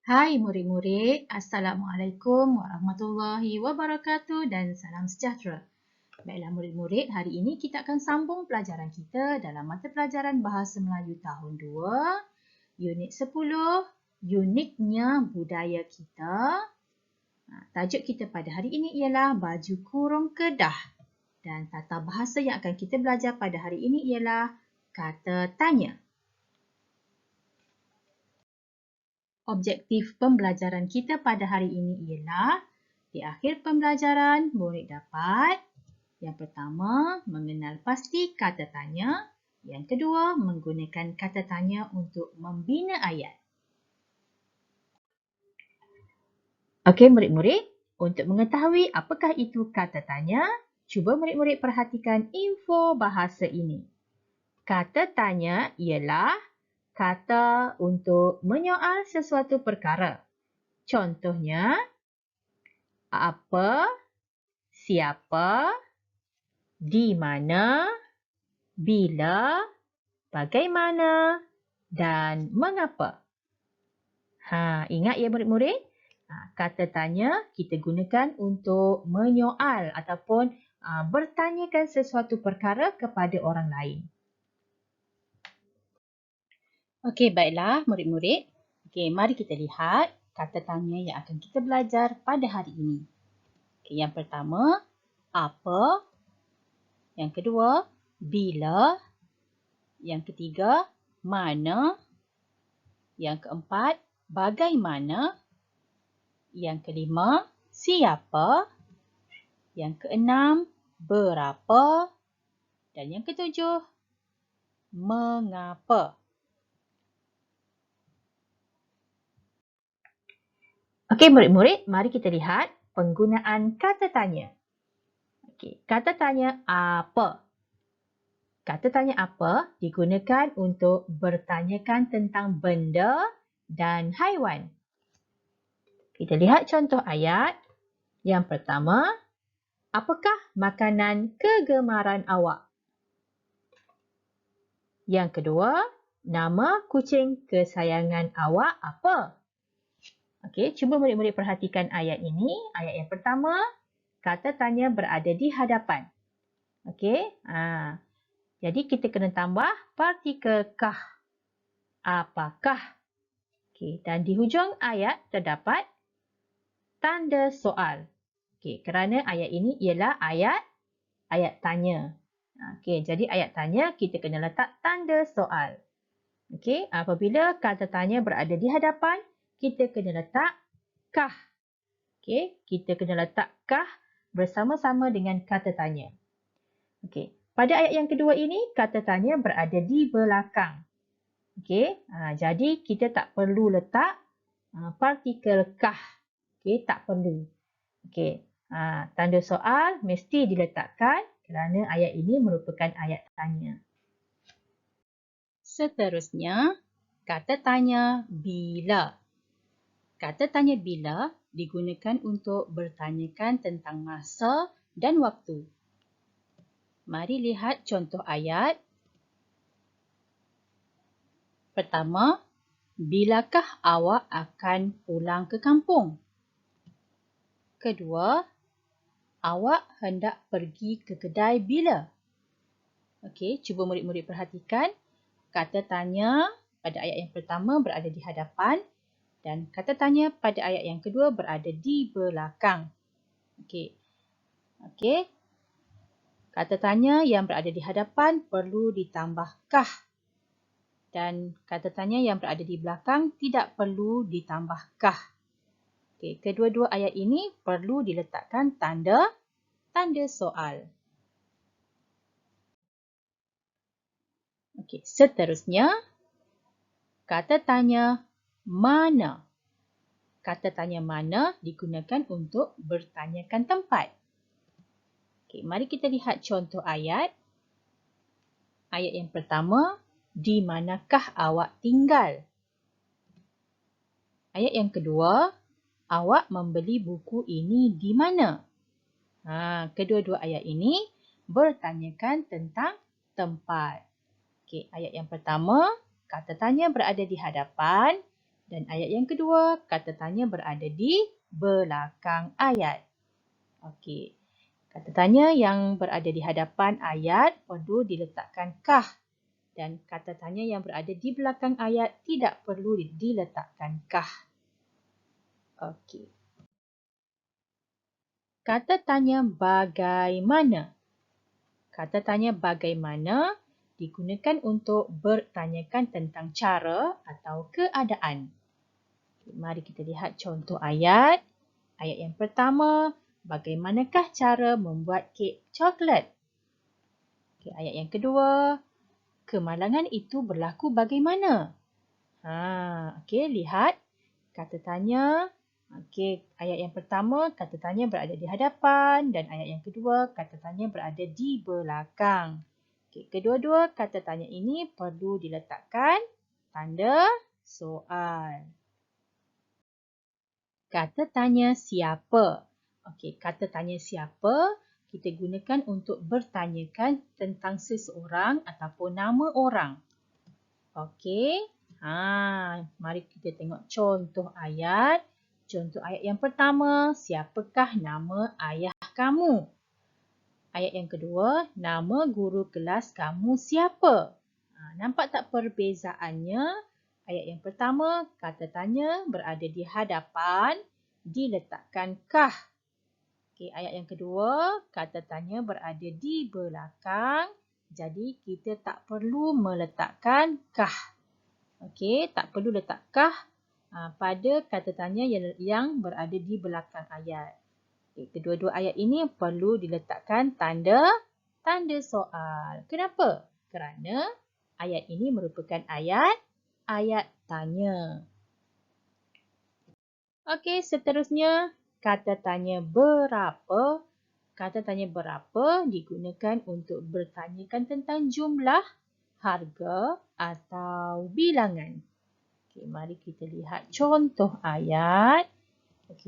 Hai murid-murid, Assalamualaikum warahmatullahi wabarakatuh dan salam sejahtera. Baiklah murid-murid, hari ini kita akan sambung pelajaran kita dalam mata pelajaran Bahasa Melayu tahun 2, unit 10, uniknya budaya kita. Tajuk kita pada hari ini ialah baju kurung kedah dan tata bahasa yang akan kita belajar pada hari ini ialah kata tanya. Objektif pembelajaran kita pada hari ini ialah di akhir pembelajaran murid dapat yang pertama mengenal pasti kata tanya, yang kedua menggunakan kata tanya untuk membina ayat. Okey murid-murid, untuk mengetahui apakah itu kata tanya, cuba murid-murid perhatikan info bahasa ini. Kata tanya ialah kata untuk menyoal sesuatu perkara. Contohnya, apa, siapa, di mana, bila, bagaimana dan mengapa. Ingat ya murid-murid? Kata tanya kita gunakan untuk menyoal ataupun bertanyakan sesuatu perkara kepada orang lain. Okey, baiklah murid-murid. Okey, mari kita lihat kata tanya yang akan kita belajar pada hari ini. Okey, yang pertama, apa? Yang kedua, bila? Yang ketiga, mana? Yang keempat, bagaimana? Yang kelima, siapa? Yang keenam, berapa? Dan yang ketujuh, mengapa? Okey murid-murid, mari kita lihat penggunaan kata tanya. Okey, kata tanya apa? Kata tanya apa digunakan untuk bertanyakan tentang benda dan haiwan. Kita lihat contoh ayat. Yang pertama, apakah makanan kegemaran awak? Yang kedua, nama kucing kesayangan awak apa? Okey, cuba murid-murid perhatikan ayat ini. Ayat yang pertama, kata tanya berada di hadapan. Okey, jadi kita kena tambah partikel kah. Apakah? Okey, dan di hujung ayat terdapat tanda soal. Okey, kerana ayat ini ialah ayat tanya. Okey, jadi ayat tanya kita kena letak tanda soal. Okey, apabila kata tanya berada di hadapan, kita kena letak kah. Okey, kita kena letak kah bersama-sama dengan kata tanya. Okey, pada ayat yang kedua ini kata tanya berada di belakang. Okey, jadi kita tak perlu letak partikel kah. Okey, tak perlu. Okey, tanda soal mesti diletakkan kerana ayat ini merupakan ayat tanya. Seterusnya, kata tanya bila. Kata tanya bila digunakan untuk bertanyakan tentang masa dan waktu. Mari lihat contoh ayat. Pertama, bilakah awak akan pulang ke kampung? Kedua, awak hendak pergi ke kedai bila? Okey, cuba murid-murid perhatikan. Kata tanya pada ayat yang pertama berada di hadapan dan kata tanya pada ayat yang kedua berada di belakang. Okey. Okey. Kata tanya yang berada di hadapan perlu ditambah kah. Dan kata tanya yang berada di belakang tidak perlu ditambah kah. Okey, kedua-dua ayat ini perlu diletakkan tanda soal. Okey, seterusnya kata tanya mana. Kata tanya mana digunakan untuk bertanyakan tempat. Okey, mari kita lihat contoh ayat. Ayat yang pertama, di manakah awak tinggal? Ayat yang kedua, awak membeli buku ini di mana? Kedua-dua ayat ini bertanyakan tentang tempat. Okey, ayat yang pertama, kata tanya berada di hadapan Dan ayat yang kedua, kata tanya berada di belakang ayat. Okey. Kata tanya yang berada di hadapan ayat perlu diletakkan kah. Dan kata tanya yang berada di belakang ayat tidak perlu diletakkan kah. Okey. Kata tanya bagaimana. Kata tanya bagaimana digunakan untuk bertanyakan tentang cara atau keadaan. Mari kita lihat contoh ayat. Ayat yang pertama, bagaimanakah cara membuat kek coklat? Ayat yang kedua, kemalangan itu berlaku bagaimana? Lihat kata tanya. Ayat yang pertama, kata tanya berada di hadapan dan ayat yang kedua, kata tanya berada di belakang. Kedua-dua kata tanya ini perlu diletakkan tanda soal. Kata tanya siapa? Kata tanya siapa kita gunakan untuk bertanyakan tentang seseorang ataupun nama orang. Mari kita tengok contoh ayat. Contoh ayat yang pertama, siapakah nama ayah kamu? Ayat yang kedua, nama guru kelas kamu siapa? Nampak tak perbezaannya? Ayat yang pertama, kata tanya berada di hadapan, diletakkan kah. Ayat yang kedua, kata tanya berada di belakang, jadi kita tak perlu meletakkan kah. Tak perlu letak kah pada kata tanya yang berada di belakang ayat. Kedua-dua ayat ini perlu diletakkan tanda soal. Kenapa? Kerana ayat ini merupakan ayat tanya. Seterusnya kata tanya berapa. Kata tanya berapa digunakan untuk bertanyakan tentang jumlah, harga atau bilangan. Mari kita lihat contoh ayat.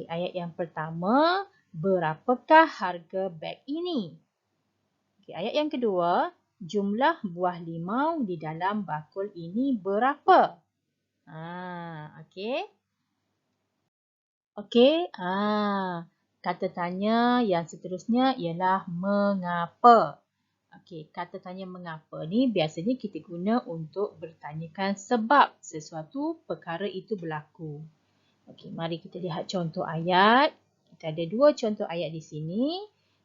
Ayat yang pertama, berapakah harga beg ini? Ayat yang kedua, jumlah buah limau di dalam bakul ini berapa? Kata tanya yang seterusnya ialah mengapa. Kata tanya mengapa ni biasanya kita guna untuk bertanyakan sebab sesuatu perkara itu berlaku. Mari kita lihat contoh ayat. Kita ada dua contoh ayat di sini.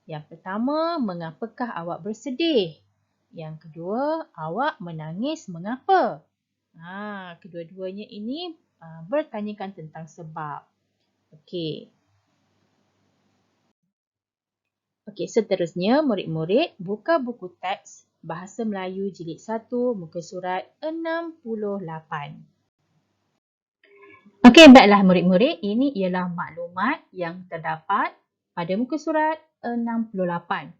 Yang pertama, mengapakah awak bersedih? Yang kedua, awak menangis mengapa? Kedua-duanya ini bertanyakan tentang sebab. Seterusnya murid-murid buka buku teks Bahasa Melayu Jilid 1 muka surat 68. Baiklah murid-murid, ini ialah maklumat yang terdapat pada muka surat 68.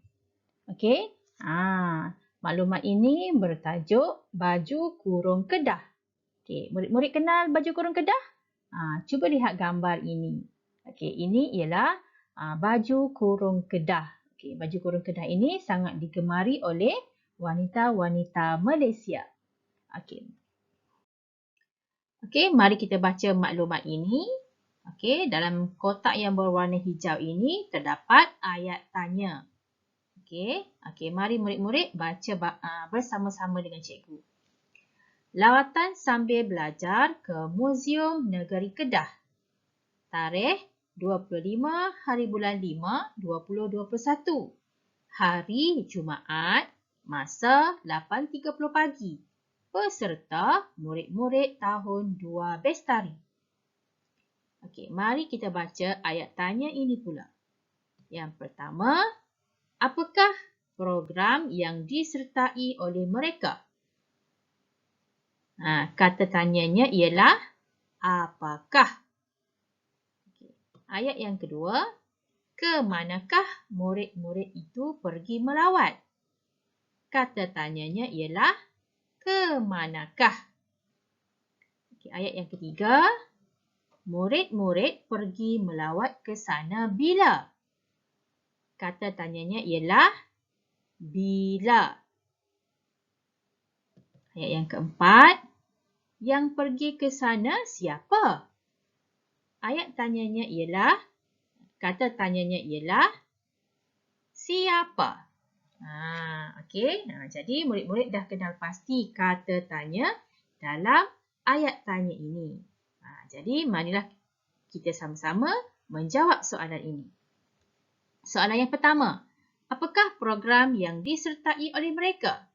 Maklumat ini bertajuk baju kurung kedah. Murid-murid kenal baju kurung kedah? Cuba lihat gambar ini. Ini ialah baju kurung kedah. Baju kurung kedah ini sangat digemari oleh wanita-wanita Malaysia. Mari kita baca maklumat ini. Dalam kotak yang berwarna hijau ini terdapat ayat tanya. Mari murid-murid baca bersama-sama dengan cikgu. Lawatan sambil belajar ke Muzium Negeri Kedah. Tarikh 25 hari bulan 5 2021. Hari Jumaat, masa 8.30 pagi. Peserta murid-murid tahun 2 Bestari. Mari kita baca ayat tanya ini pula. Yang pertama, apakah program yang disertai oleh mereka? Kata tanyanya ialah apakah? Ayat yang kedua, ke manakah murid-murid itu pergi melawat? Kata tanyanya ialah ke manakah? Ayat yang ketiga, murid-murid pergi melawat ke sana bila? Kata tanyanya ialah bila. Ayat yang keempat, Yang pergi ke sana siapa? Ayat tanyanya ialah, kata tanyanya ialah siapa? Okey. Jadi murid-murid dah kenal pasti kata tanya dalam ayat tanya ini. Jadi marilah kita sama-sama menjawab soalan ini. Soalan yang pertama, apakah program yang disertai oleh mereka?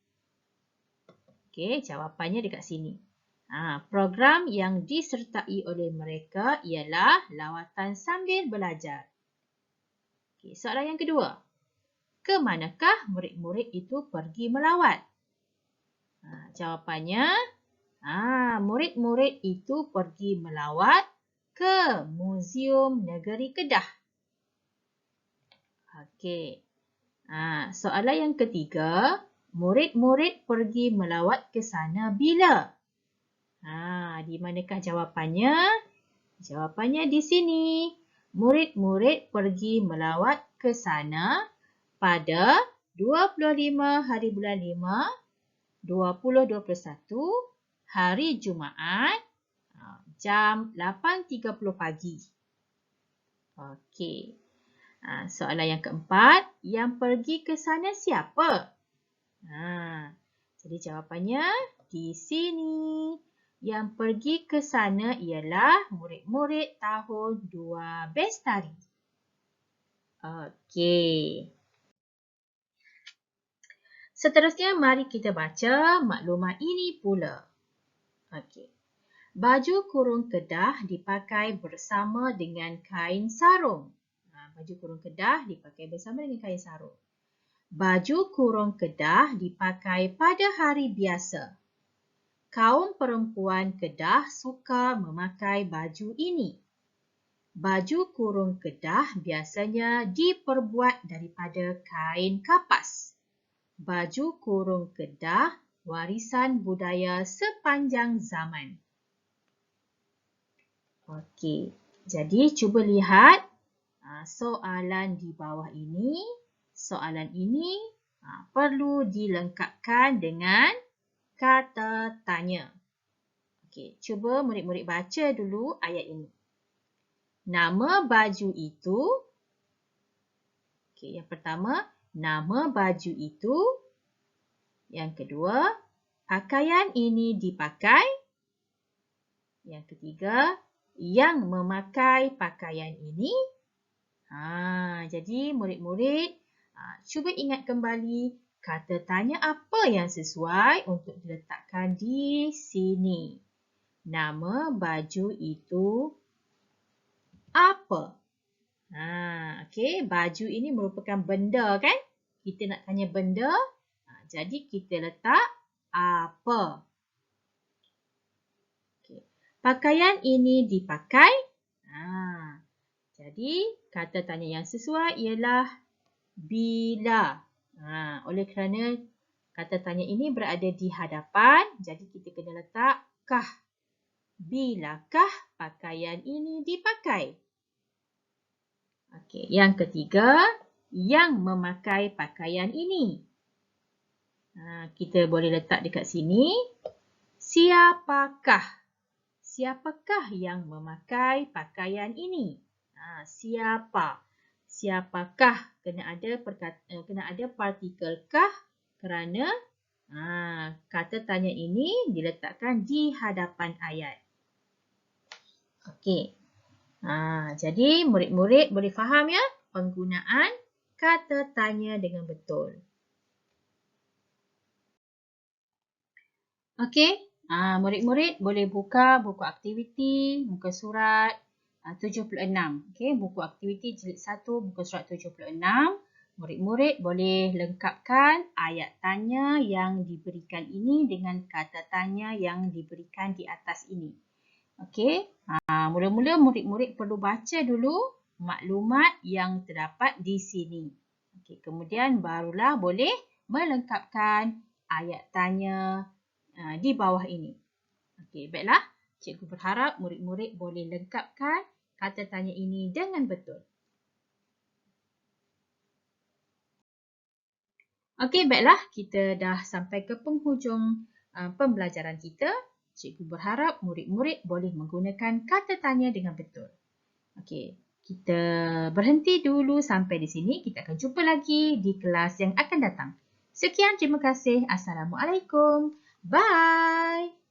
Okey, jawapannya dekat sini. Program yang disertai oleh mereka ialah lawatan sambil belajar. Okey, soalan yang kedua. Ke manakah murid-murid itu pergi melawat? Jawapannya, murid-murid itu pergi melawat ke Muzium Negeri Kedah. Okey. Soalan yang ketiga, murid-murid pergi melawat ke sana bila? Di manakah jawapannya? Jawapannya di sini. Murid-murid pergi melawat ke sana pada 25 hari bulan 5, 2021, hari Jumaat, jam 8.30 pagi. Okey. Soalan yang keempat, yang pergi ke sana siapa? Jadi jawapannya di sini. Yang pergi ke sana ialah murid-murid tahun 2 Bestari. Okey. Seterusnya, mari kita baca maklumat ini pula. Okey. Baju kurung Kedah dipakai bersama dengan kain sarung. Baju kurung Kedah dipakai bersama dengan kain sarung. Baju kurung Kedah dipakai pada hari biasa. Kaum perempuan Kedah suka memakai baju ini. Baju kurung Kedah biasanya diperbuat daripada kain kapas. Baju kurung Kedah warisan budaya sepanjang zaman. Okey, jadi cuba lihat soalan di bawah ini. Soalan ini perlu dilengkapkan dengan kata tanya. Okey, cuba murid-murid baca dulu ayat ini. Nama baju itu. Okey, yang pertama, nama baju itu. Yang kedua, pakaian ini dipakai. Yang ketiga, yang memakai pakaian ini. Jadi murid-murid cuba ingat kembali kata tanya apa yang sesuai untuk diletakkan di sini. Nama baju itu apa? Okey, baju ini merupakan benda kan? Kita nak tanya benda. Jadi kita letak apa? Okay. Pakaian ini dipakai. Jadi kata tanya yang sesuai ialah bila. Oleh kerana kata tanya ini berada di hadapan, jadi kita kena letak kah. Bilakah pakaian ini dipakai? Okey, yang ketiga, yang memakai pakaian ini. Kita boleh letak dekat sini. Siapakah? Siapakah yang memakai pakaian ini? Siapa? Siapakah? Kena ada partikel kah kerana kata tanya ini diletakkan di hadapan ayat. Okey. Jadi murid-murid boleh faham ya penggunaan kata tanya dengan betul. Okey. Murid-murid boleh buka buku aktiviti, muka surat 76. Okey, buku aktiviti jilid 1, muka surat 76. Murid-murid boleh lengkapkan ayat tanya yang diberikan ini dengan kata tanya yang diberikan di atas ini. Okey, mula-mula murid-murid perlu baca dulu maklumat yang terdapat di sini. Okey, kemudian barulah boleh melengkapkan ayat tanya di bawah ini. Okey, baiklah. Cikgu berharap murid-murid boleh lengkapkan kata tanya ini dengan betul. Okey, baiklah. Kita dah sampai ke penghujung pembelajaran kita. Cikgu berharap murid-murid boleh menggunakan kata tanya dengan betul. Okey, kita berhenti dulu sampai di sini. Kita akan jumpa lagi di kelas yang akan datang. Sekian, terima kasih. Assalamualaikum. Bye.